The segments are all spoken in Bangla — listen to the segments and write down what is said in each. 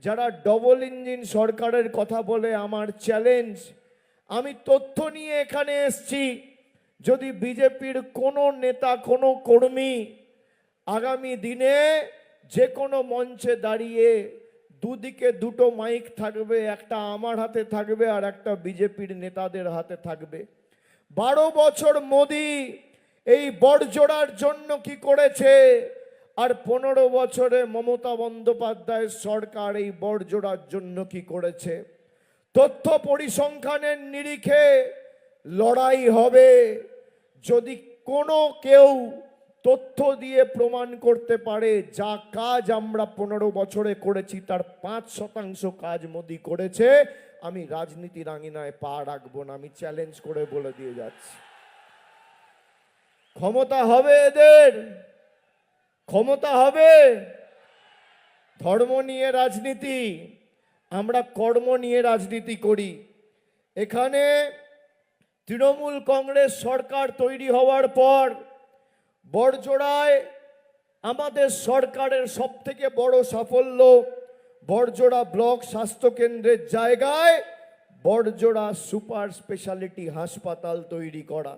যারা ডবল ইঞ্জিন সরকারের কথা বলে আমার চ্যালেঞ্জ, আমি তথ্য নিয়ে এখানে এসেছি। যদি বিজেপির কোনো নেতা কোনো কর্মী আগামী দিনে যে কোনো মঞ্চে দাঁড়িয়ে দুদিকে দুটো মাইক থাকবে, একটা আমার হাতে থাকবে আর একটা বিজেপির নেতাদের হাতে থাকবে। 12 বছর মোদি এই বড়জোড়ার জন্য কি করেছে, আর 15 বছরে মমতা বন্দ্যোপাধ্যায়ের সরকার এই বড়জোড়ার জন্য কি করেছে। তথ্য পরিসংখ্যানের নিরিখে লড়াই হবে। যদি কোনো কেউ তথ্য দিয়ে প্রমাণ করতে পারে যা কাজ আমরা 15 বছরে করেছি তার 5% কাজ মোদি করেছে, আমি রাজনীতির আঙিনায় পা রাখবো না। আমি চ্যালেঞ্জ করে বলে দিয়ে যাচ্ছি, ক্ষমতা হবে এদের, ক্ষমতা হবে। ধর্ম নিয়ে রাজনীতি, আমরা কর্ম নিয়ে রাজনীতি করি। এখানে তৃণমূল কংগ্রেস সরকার তৈরি হওয়ার পর বড়জোড়ায় আমাদের সরকারের সবথেকে বড় সাফল্য বড়জোড়া ব্লক স্বাস্থ্যকেন্দ্রের জায়গায় বড়জোড়া সুপার স্পেশালিটি হাসপাতাল তৈরি করা।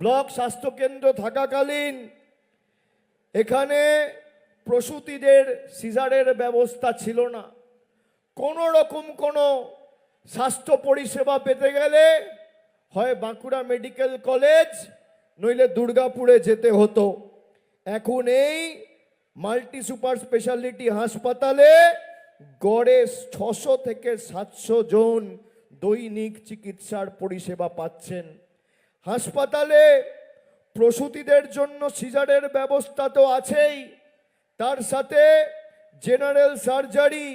ব্লক স্বাস্থ্যকেন্দ্র থাকাকালীন এখানে প্রসূতিদের সিজারের ব্যবস্থা ছিল না। কোনো রকম কোনো স্বাস্থ্য পরিষেবা পেতে গেলে হয় বাঁকুড়া মেডিকেল কলেজ নইলে দুর্গাপুরে যেতে হতো। এখন এই মাল্টি সুপার স্পেশালিটি হাসপাতালে গড়ে 600 থেকে 700 জন দৈনিক চিকিৎসার পরিষেবা পাচ্ছেন। হাসপাতালে প্রসূতিদের জন্য সিজারের ব্যবস্থা তো আছেই, তার সাথে general surgery,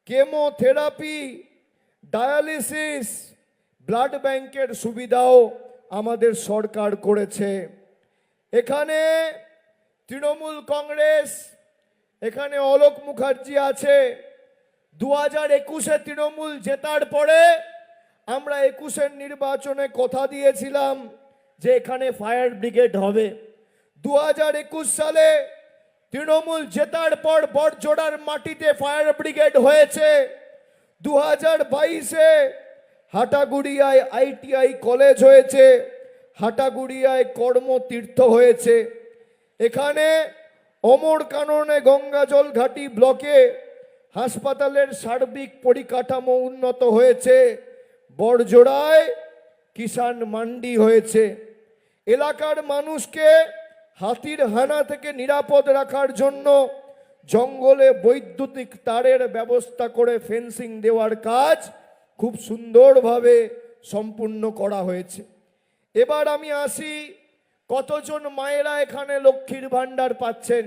chemotherapy, dialysis, blood ব্যাংকের সুবিধাও আমাদের সরকার করেছে। এখানে তৃণমূল কংগ্রেস, এখানে অলোক মুখার্জি আছে। 2021-এ তৃণমূল জেতার পরে আমরা 21-এর নির্বাচনে কথা দিয়েছিলাম যে এখানে ফায়ার ব্রিগেড হবে। 2021 সালে তৃণমূল জেতার পর বড়জোড়ার মাটিতে ফায়ার ব্রিগেড হয়েছে। 2022-এ হাটাগুড়িয়ায় ITI কলেজ হয়েছে, হাটাগুড়িয়ায় কর্মতীর্থ হয়েছে। এখানে অমর কাননে গঙ্গাজল ঘাটি ব্লকে হাসপাতালের সার্বিক পরিকাঠামো উন্নত হয়েছে। বড়জোড়ায় কিষাণ মান্ডি হয়েছে। এলাকার মানুষকে হাতির হানা থেকে নিরাপদ রাখার জন্য জঙ্গলে বৈদ্যুতিক তারের ব্যবস্থা করে ফেন্সিং দেওয়ার কাজ খুব সুন্দরভাবে সম্পূর্ণ করা হয়েছে। এবার আমি আসি, কতজন মায়েরা এখানে লক্ষ্মীর ভাণ্ডার পাচ্ছেন।